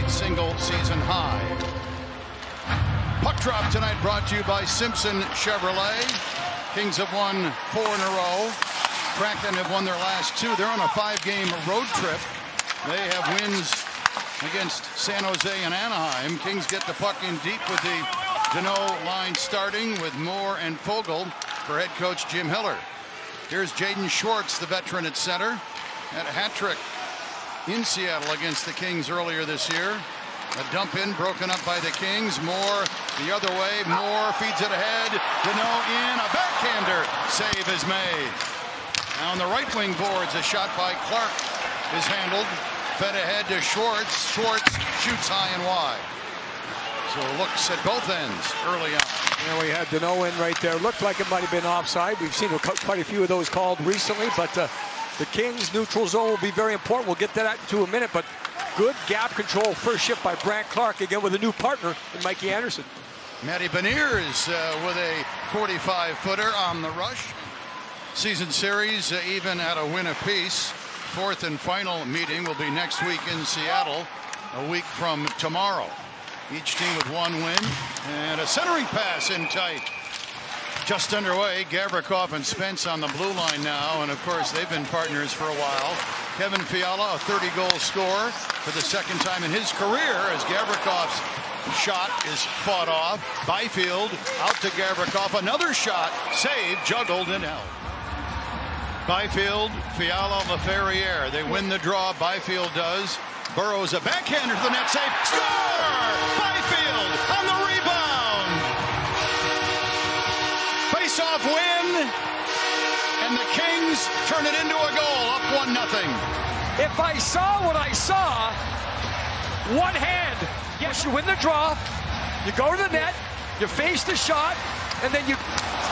single season high. Puck drop tonight brought to you by Simpson Chevrolet. Kings have won 4 in a row. Kraken have won their last 2. They're on a 5-game road trip. They have wins against San Jose and Anaheim. Kings get the puck in deep with the Deneau line starting with Moore and Fogle for head coach Jim Hiller. Here's Jaden Schwartz, the veteran at center. Had a hat trick in Seattle against the Kings earlier this year. A dump in broken up by the Kings. Moore the other way. Moore feeds it ahead. Deneau in. A backhander. Save is made. Now on the right wing boards, a shot by Clark is handled. Fed ahead to Schwartz. Schwartz shoots high and wide. So looks at both ends early on. Yeah, we had Deneau in right there. Looked like it might have been offside. We've seen quite a few of those called recently, but the Kings' neutral zone will be very important. We'll get to that in a minute, but good gap control first shift by Brandt Clark, again with a new partner in Mikey Anderson. Matty Beniers with a 45-footer on the rush. Season series even at a win apiece. Fourth and final meeting will be next week in Seattle, a week from tomorrow. Each team with 1 win, and a centering pass in tight. Just underway, Gavrikov and Spence on the blue line now, and of course they've been partners for a while. Kevin Fiala, a 30-goal scorer for the second time in his career, as Gavrikov's shot is fought off. Byfield out to Gavrikov, another shot, saved, juggled, and held. Byfield, Fiala, LaFerriere, they win the draw, Byfield does. Burrows a backhander to the net, save, score! Byfield on the rebound! Face-off win, and the Kings turn it into a goal, up 1-0. If I saw what I saw, one hand. Yes, you win the draw, you go to the net, you face the shot, and then you,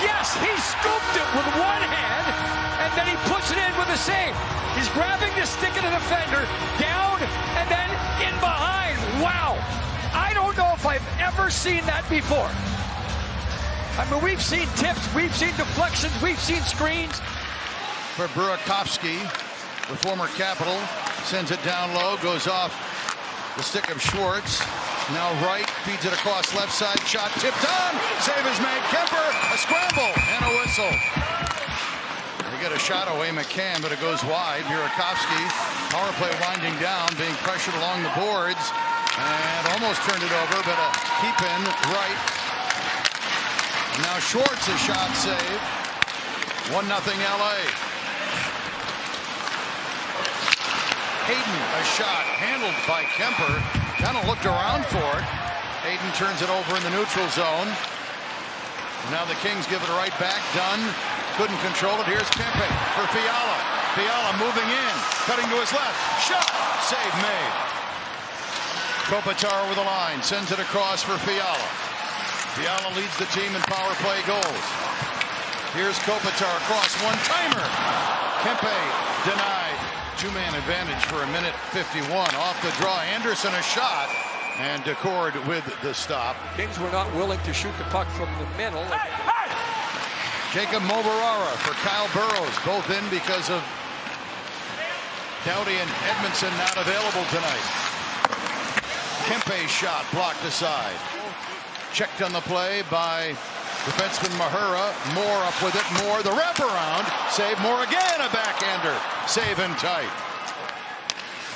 yes, he scooped it with one hand, and then he puts it in with a save. He's grabbing the stick of the defender, down, and then in behind. Wow. I don't know if I've ever seen that before. I mean, we've seen tips, we've seen deflections, we've seen screens. For Burakovsky, the former Capital, sends it down low, goes off the stick of Schwartz. Now right, feeds it across left side, shot tipped on, save is made. Kemper, a scramble, and a whistle. They get a shot away, McCann, but it goes wide. Burakovsky, power play winding down, being pressured along the boards, and almost turned it over, but a keep in right. And now Schwartz, a shot save. 1-0 LA. Hayden, a shot handled by Kemper. Kind of looked around for it. Hayden turns it over in the neutral zone. Now the Kings give it right back. Dunn couldn't control it. Here's Kempe for Fiala. Fiala moving in, cutting to his left. Shot, save made. Kopitar with a line, sends it across for Fiala. Fiala leads the team in power play goals. Here's Kopitar across, one-timer. Kempe denied. 2-man advantage for 1:51. Off the draw, Anderson a shot, and Daccord with the stop. Kings were not willing to shoot the puck from the middle. Jacob Mobarara for Kyle Burrows, both in because of Doughty and Edmondson not available tonight. Kempe's shot blocked aside. Checked on the play by defenseman Mahura. Moore up with it. Moore the wraparound. Save. Moore again. A backhander. Save him tight.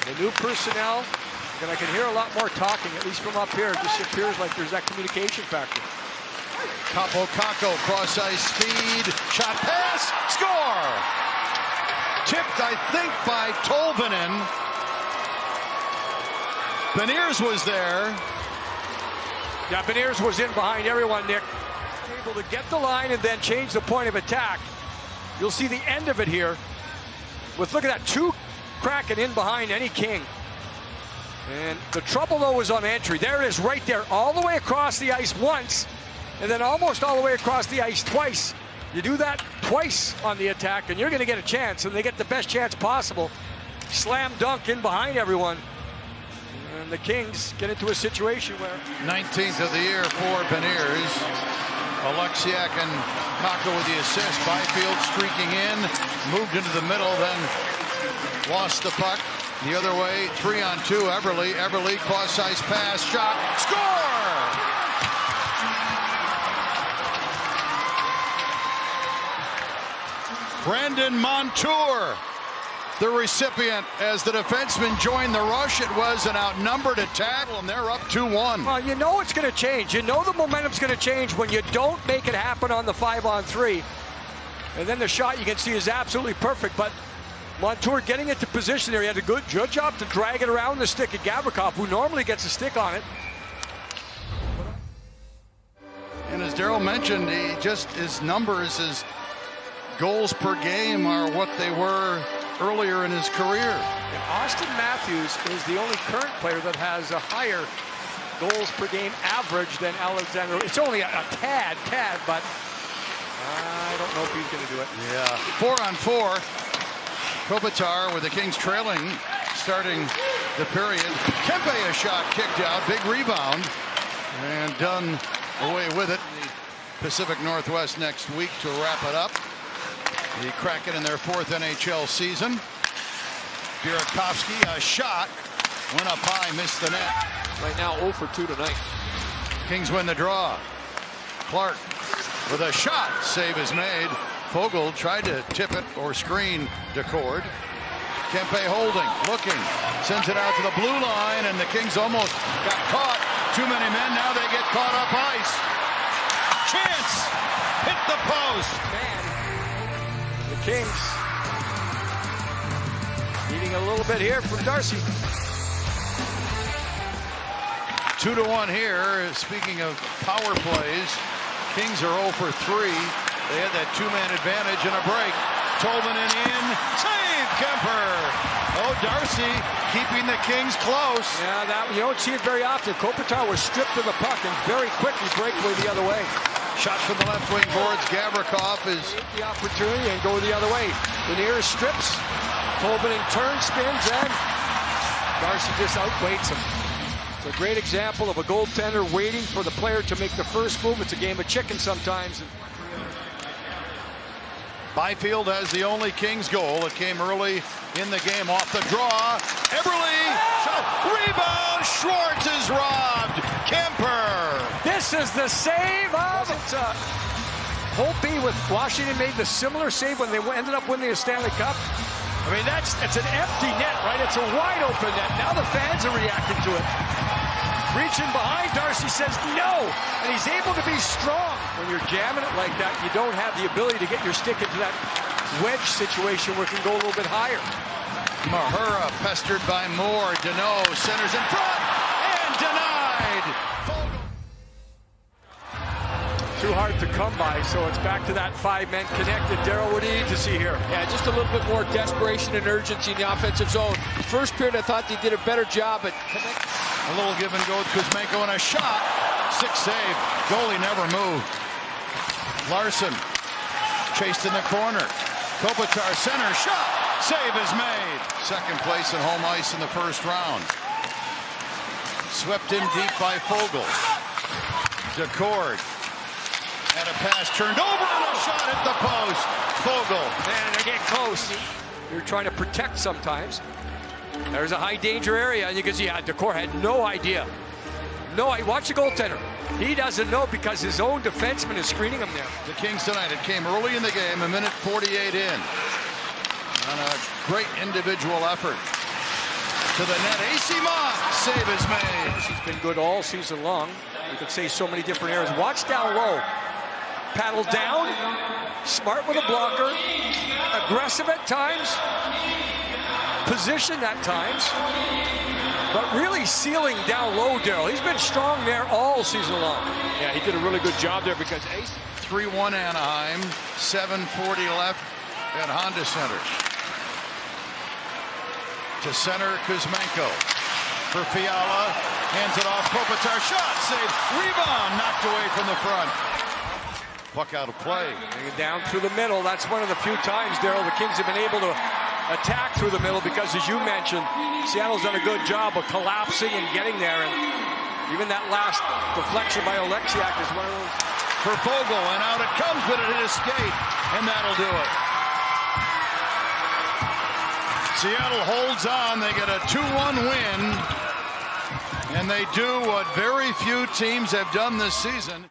The new personnel, and I can hear a lot more talking, at least from up here. It just appears like there's that communication factor. Capo Caco, cross ice speed. Shot pass. Score. Tipped, I think, by Tolvanen. Beniers was there. Yeah, Beniers was in behind everyone, Nick. Able to get the line and then change the point of attack. You'll see the end of it here. Look at that, 2 Kraken in behind any King. And the trouble, though, was on entry. There it is right there, all the way across the ice once, and then almost all the way across the ice twice. You do that twice on the attack, and you're going to get a chance, and they get the best chance possible. Slam dunk in behind everyone. And the Kings get into a situation where... 19th of the year for Beniers. Alexiak and Kakko with the assist. Byfield streaking in, moved into the middle, then lost the puck. The other way, 3-on-2, Eberle, cross-ice pass, shot, score! Brandon Montour, the recipient, as the defenseman joined the rush. It was an outnumbered attack, and they're up 2-1. Well, you know it's going to change. You know the momentum's going to change when you don't make it happen on the 5-on-3. And then the shot you can see is absolutely perfect, but Montour getting into position there. He had a good job to drag it around the stick of Gavrikov, who normally gets a stick on it. And as Daryl mentioned, his numbers, his goals per game are what they were earlier in his career. And Austin Matthews is the only current player that has a higher goals per game average than Alexander. It's only a tad, but I don't know if he's going to do it. Yeah. 4-on-4. Kopitar with the Kings trailing, starting the period. Kempe a shot kicked out, big rebound, and done away with it. The Pacific Northwest next week to wrap it up. The Kraken in their 4th NHL season. Burakovsky, a shot, went up high, missed the net. Right now 0 for 2 tonight. Kings win the draw. Clark with a shot, save is made. Fogle tried to tip it or screen Daccord. Kempe holding, looking, sends it out to the blue line, and the Kings almost got caught. Too many men, now they get caught up ice. Chance, hit the post. Man, the Kings needing a little bit here from Darcy. 2-1 here. Speaking of power plays, Kings are 0 for 3. They had that two-man advantage and a break. Tolvanen in, save Kemper. Oh, Darcy keeping the Kings close. Yeah, that you don't see it very often. Kopitar was stripped of the puck and very quickly breakaway the other way. Shot from the left wing boards. Gavrikov is the opportunity and go the other way. Lanier strips. Tolvanen turns, spins, and Darcy just outweights him. It's a great example of a goaltender waiting for the player to make the first move. It's a game of chicken sometimes. Byfield has the only Kings goal. It came early in the game off the draw. Eberle, rebound, Schwartz is robbed. Kemper. This is the save of Holtby with Washington made the similar save when they ended up winning the Stanley Cup. I mean, it's an empty net, right? It's a wide open net. Now the fans are reacting to it. Reaching behind, Darcy says no, and he's able to be strong. When you're jamming it like that, you don't have the ability to get your stick into that wedge situation where it can go a little bit higher. Mahura pestered by Moore. Deneau centers in front and denied. Too hard to come by, so it's back to that 5-men connected. Daryl, what do you need to see here? Yeah, just a little bit more desperation and urgency in the offensive zone. First period, I thought they did a better job at connecting. A little give and go with Kuzmenko and a shot. 6 save. Goalie never moved. Larson chased in the corner. Kopitar center shot. Save is made. Second place in home ice in the first round. Swept in deep by Fogle. Daccord. And a pass turned over and a shot at the post. Fogle. Man, they're getting close. You're trying to protect sometimes. There's a high danger area, and you can see Daccord had no idea. Watch the goaltender. He doesn't know because his own defenseman is screening him there. The Kings tonight, it came early in the game, a minute 48 in. On a great individual effort. To the net, AC Mock, save is made. He's been good all season long. You could say so many different areas. Watch down low. Paddle down, smart with a blocker, aggressive at times, positioned at times, but really sealing down low, Daryl. He's been strong there all season long. Yeah, he did a really good job there because 3-1 Anaheim, 7:40 left at Honda Center. To center, Kuzmenko. For Fiala, hands it off, Kopitar, shot, save, rebound, knocked away from the front. Puck out of play. Down through the middle. That's one of the few times, Daryl, the Kings have been able to attack through the middle because, as you mentioned, Seattle's done a good job of collapsing and getting there. And even that last deflection by Oleksiak is one of those. For Fogle, and out it comes, but it hit a skate, and that'll do it. Seattle holds on. They get a 2-1 win. And they do what very few teams have done this season.